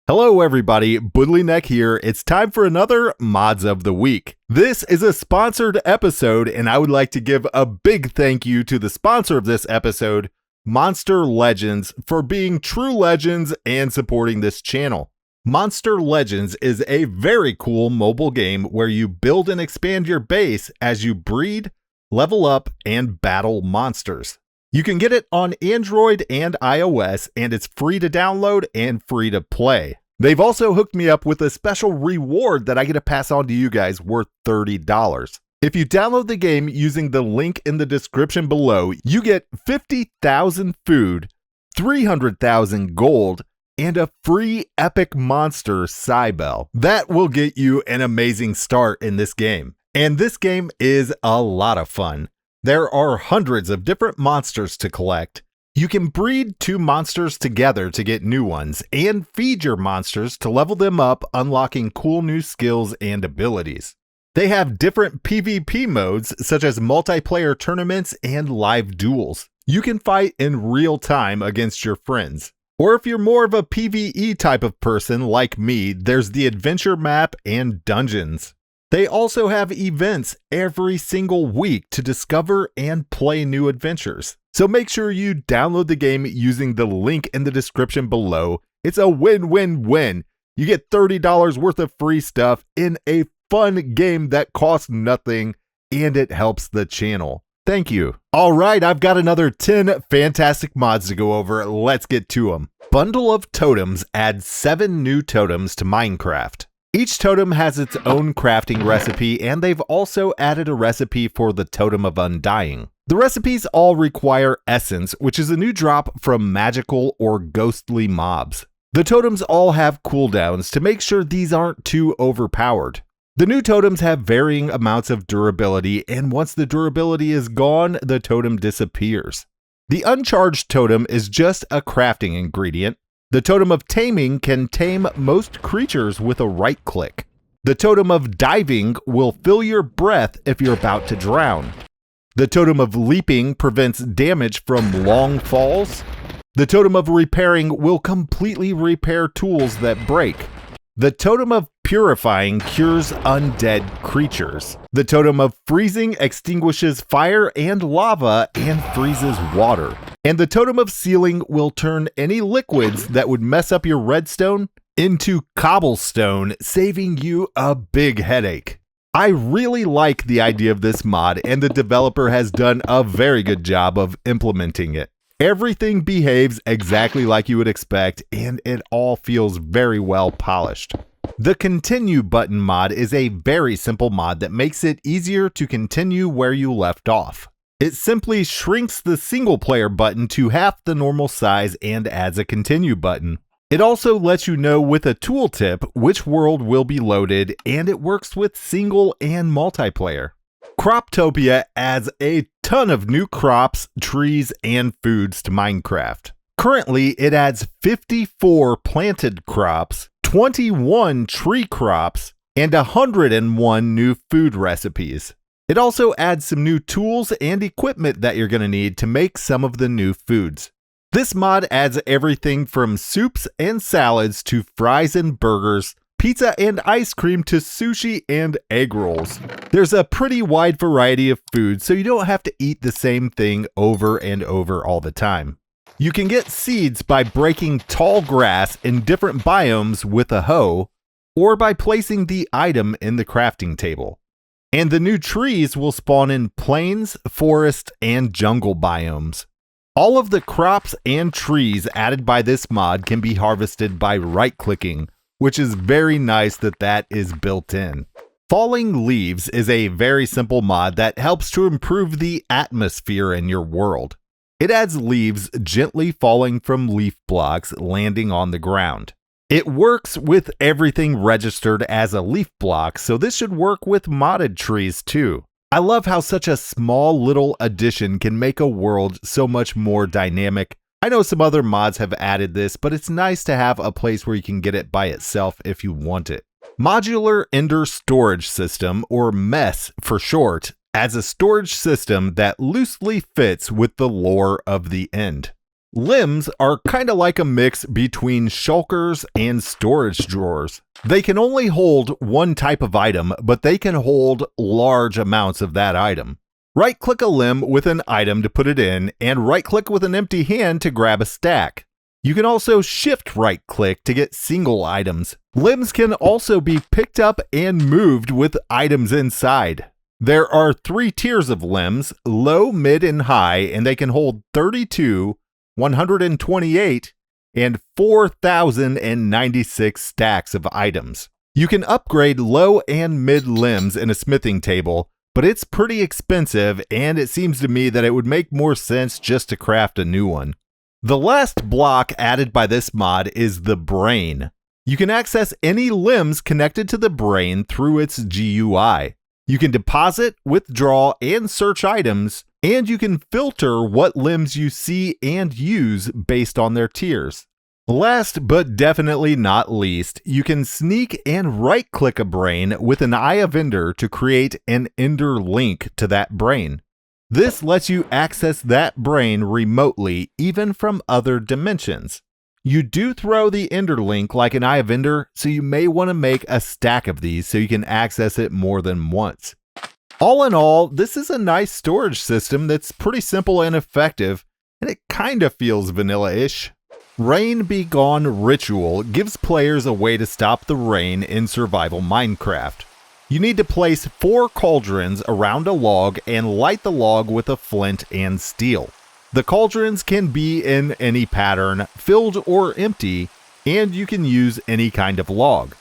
Hello everybody, Boodlyneck here. It's time for another Mods of the Week. This is a sponsored episode, and I would like to give a big thank you to the sponsor of this episode, Monster Legends, for being true legends and supporting this channel. Monster Legends is a very cool mobile game where you build and expand your base as you breed, level up, and battle monsters. You can get it on Android and iOS, and it's free to download and free to play. They've also hooked me up with a special reward that I get to pass on to you guys worth $30. If you download the game using the link in the description below, you get 50,000 food, 300,000 gold, and a free epic monster Cybele. That will get you an amazing start in this game. And this game is a lot of fun. There are hundreds of different monsters to collect. You can breed two monsters together to get new ones, and feed your monsters to level them up, unlocking cool new skills and abilities. They have different PvP modes, such as multiplayer tournaments and live duels. You can fight in real time against your friends. Or if you're more of a PvE type of person like me, there's the adventure map and dungeons. They also have events every single week to discover and play new adventures. So make sure you download the game using the link in the description below. It's a win-win-win. You get $30 worth of free stuff in a fun game that costs nothing, and it helps the channel. Thank you. All right, I've got another 10 fantastic mods to go over. Let's get to them. Bundle of Totems adds 7 new totems to Minecraft. Each totem has its own crafting recipe, and they've also added a recipe for the Totem of Undying. The recipes all require essence, which is a new drop from magical or ghostly mobs. The totems all have cooldowns to make sure these aren't too overpowered. The new totems have varying amounts of durability, and once the durability is gone, the totem disappears. The Uncharged totem is just a crafting ingredient. The Totem of Taming can tame most creatures with a right click. The Totem of Diving will fill your breath if you're about to drown. The Totem of Leaping prevents damage from long falls. The Totem of Repairing will completely repair tools that break. The Totem of Purifying cures undead creatures. The Totem of Freezing extinguishes fire and lava and freezes water. And the Totem of Sealing will turn any liquids that would mess up your redstone into cobblestone, saving you a big headache. I really like the idea of this mod, and the developer has done a very good job of implementing it. Everything behaves exactly like you would expect, and it all feels very well polished. The Continue button mod is a very simple mod that makes it easier to continue where you left off. It simply shrinks the single player button to half the normal size and adds a continue button. It also lets you know with a tooltip which world will be loaded, and it works with single and multiplayer. Croptopia adds a ton of new crops, trees, and foods to Minecraft. Currently, it adds 54 planted crops, 21 tree crops, and 101 new food recipes. It also adds some new tools and equipment that you're going to need to make some of the new foods. This mod adds everything from soups and salads to fries and burgers, pizza and ice cream to sushi and egg rolls. There's a pretty wide variety of food, so you don't have to eat the same thing over and over all the time. You can get seeds by breaking tall grass in different biomes with a hoe, or by placing the item in the crafting table. And the new trees will spawn in plains, forest, and jungle biomes. All of the crops and trees added by this mod can be harvested by right-clicking, which is very nice that is built in. Falling Leaves is a very simple mod that helps to improve the atmosphere in your world. It adds leaves gently falling from leaf blocks landing on the ground. It works with everything registered as a leaf block, so this should work with modded trees too. I love how such a small little addition can make a world so much more dynamic. I know some other mods have added this, but it's nice to have a place where you can get it by itself if you want it. Modular Ender Storage System, or MESS for short, adds a storage system that loosely fits with the lore of the End. Limbs are kind of like a mix between shulkers and storage drawers. They can only hold one type of item, but they can hold large amounts of that item. Right-click a limb with an item to put it in, and right-click with an empty hand to grab a stack. You can also shift right-click to get single items. Limbs can also be picked up and moved with items inside. There are 3 tiers of limbs, low, mid, and high, and they can hold 32, 128, and 4,096 stacks of items. You can upgrade low and mid limbs in a smithing table, but it's pretty expensive, and it seems to me that it would make more sense just to craft a new one. The last block added by this mod is the brain. You can access any limbs connected to the brain through its GUI. You can deposit, withdraw, and search items, and you can filter what limbs you see and use based on their tiers. Last but definitely not least, you can sneak and right-click a brain with an Eye of Ender to create an Ender link to that brain. This lets you access that brain remotely, even from other dimensions. You do throw the Ender link like an Eye of Ender, so you may want to make a stack of these so you can access it more than once. All in all, this is a nice storage system that's pretty simple and effective, and it kind of feels vanilla-ish. Rain Be Gone Ritual gives players a way to stop the rain in survival Minecraft. You need to place 4 cauldrons around a log and light the log with a flint and steel. The cauldrons can be in any pattern, filled or empty, and you can use any kind of log.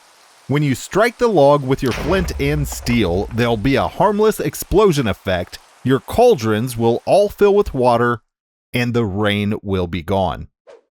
When you strike the log with your flint and steel, there'll be a harmless explosion effect, your cauldrons will all fill with water, and the rain will be gone.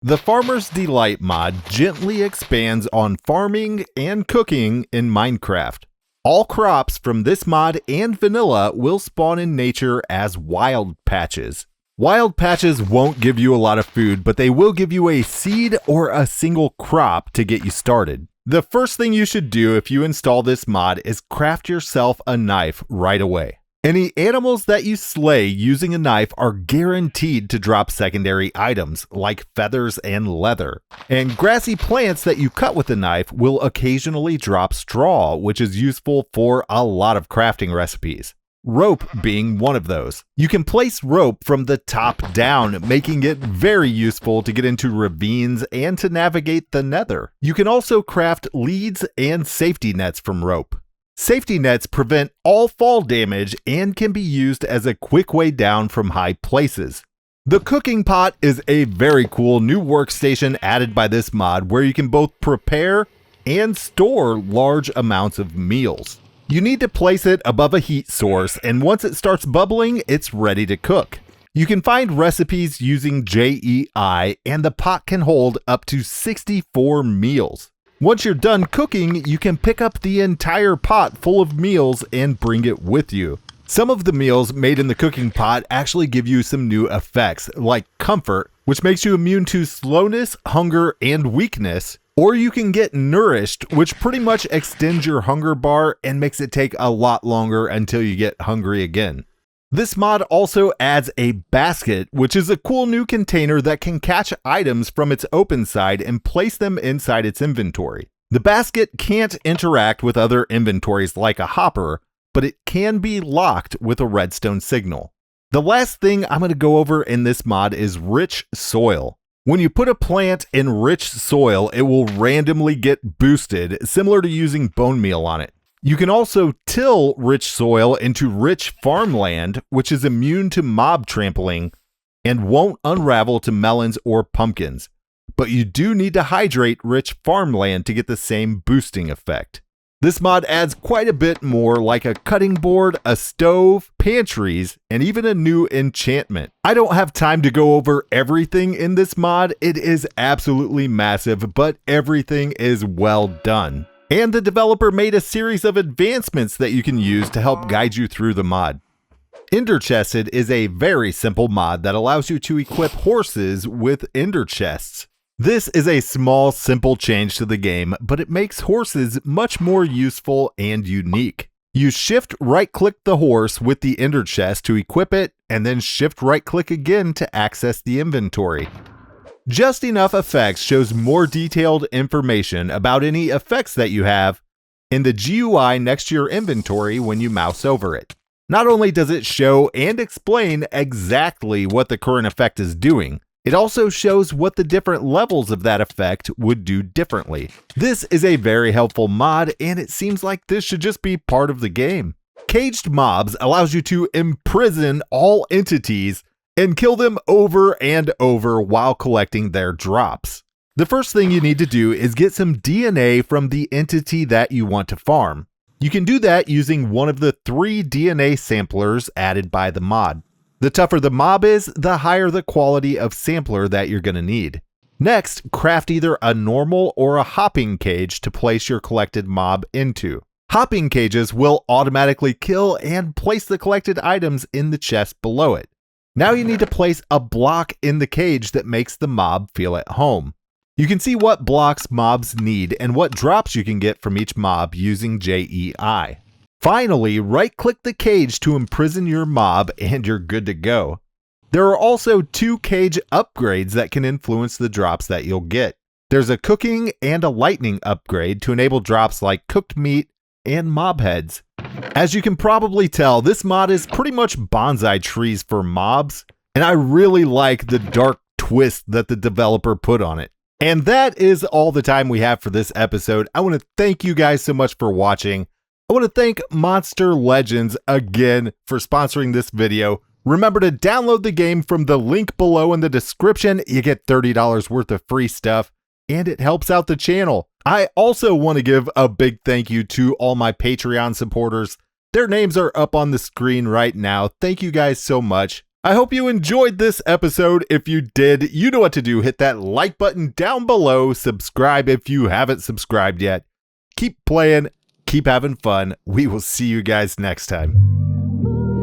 The Farmer's Delight mod gently expands on farming and cooking in Minecraft. All crops from this mod and vanilla will spawn in nature as wild patches. Wild patches won't give you a lot of food, but they will give you a seed or a single crop to get you started. The first thing you should do if you install this mod is craft yourself a knife right away. Any animals that you slay using a knife are guaranteed to drop secondary items like feathers and leather. And grassy plants that you cut with a knife will occasionally drop straw, which is useful for a lot of crafting recipes. Rope being one of those. You can place rope from the top down, making it very useful to get into ravines and to navigate the nether. You can also craft leads and safety nets from rope. Safety nets prevent all fall damage and can be used as a quick way down from high places. The cooking pot is a very cool new workstation added by this mod where you can both prepare and store large amounts of meals. You need to place it above a heat source, and once it starts bubbling, it's ready to cook. You can find recipes using JEI, and the pot can hold up to 64 meals. Once you're done cooking, you can pick up the entire pot full of meals and bring it with you. Some of the meals made in the cooking pot actually give you some new effects, like comfort, which makes you immune to slowness, hunger, and weakness, or you can get nourished, which pretty much extends your hunger bar and makes it take a lot longer until you get hungry again. This mod also adds a basket, which is a cool new container that can catch items from its open side and place them inside its inventory. The basket can't interact with other inventories like a hopper, but it can be locked with a redstone signal. The last thing I'm going to go over in this mod is rich soil. When you put a plant in rich soil, it will randomly get boosted, similar to using bone meal on it. You can also till rich soil into rich farmland, which is immune to mob trampling and won't unravel to melons or pumpkins. But you do need to hydrate rich farmland to get the same boosting effect. This mod adds quite a bit more, like a cutting board, a stove, pantries, and even a new enchantment. I don't have time to go over everything in this mod. It is absolutely massive, but everything is well done. And the developer made a series of advancements that you can use to help guide you through the mod. Ender Chested is a very simple mod that allows you to equip horses with ender chests. This is a small, simple change to the game, but it makes horses much more useful and unique. You shift right-click the horse with the ender chest to equip it, and then shift right-click again to access the inventory. Just Enough Effects shows more detailed information about any effects that you have in the GUI next to your inventory when you mouse over it. Not only does it show and explain exactly what the current effect is doing, it also shows what the different levels of that effect would do differently. This is a very helpful mod, and it seems like this should just be part of the game. Caged Mobs allows you to imprison all entities and kill them over and over while collecting their drops. The first thing you need to do is get some DNA from the entity that you want to farm. You can do that using one of the 3 DNA samplers added by the mod. The tougher the mob is, the higher the quality of sampler that you're going to need. Next, craft either a normal or a hopping cage to place your collected mob into. Hopping cages will automatically kill and place the collected items in the chest below it. Now you need to place a block in the cage that makes the mob feel at home. You can see what blocks mobs need and what drops you can get from each mob using JEI. Finally, right-click the cage to imprison your mob and you're good to go. There are also 2 cage upgrades that can influence the drops that you'll get. There's a cooking and a lightning upgrade to enable drops like cooked meat and mob heads. As you can probably tell, this mod is pretty much bonsai trees for mobs, and I really like the dark twist that the developer put on it. And that is all the time we have for this episode. I want to thank you guys so much for watching. I want to thank Monster Legends again for sponsoring this video. Remember to download the game from the link below in the description. You get $30 worth of free stuff, and it helps out the channel. I also want to give a big thank you to all my Patreon supporters. Their names are up on the screen right now. Thank you guys so much. I hope you enjoyed this episode. If you did, you know what to do. Hit that like button down below. Subscribe if you haven't subscribed yet. Keep playing. Keep having fun. We will see you guys next time.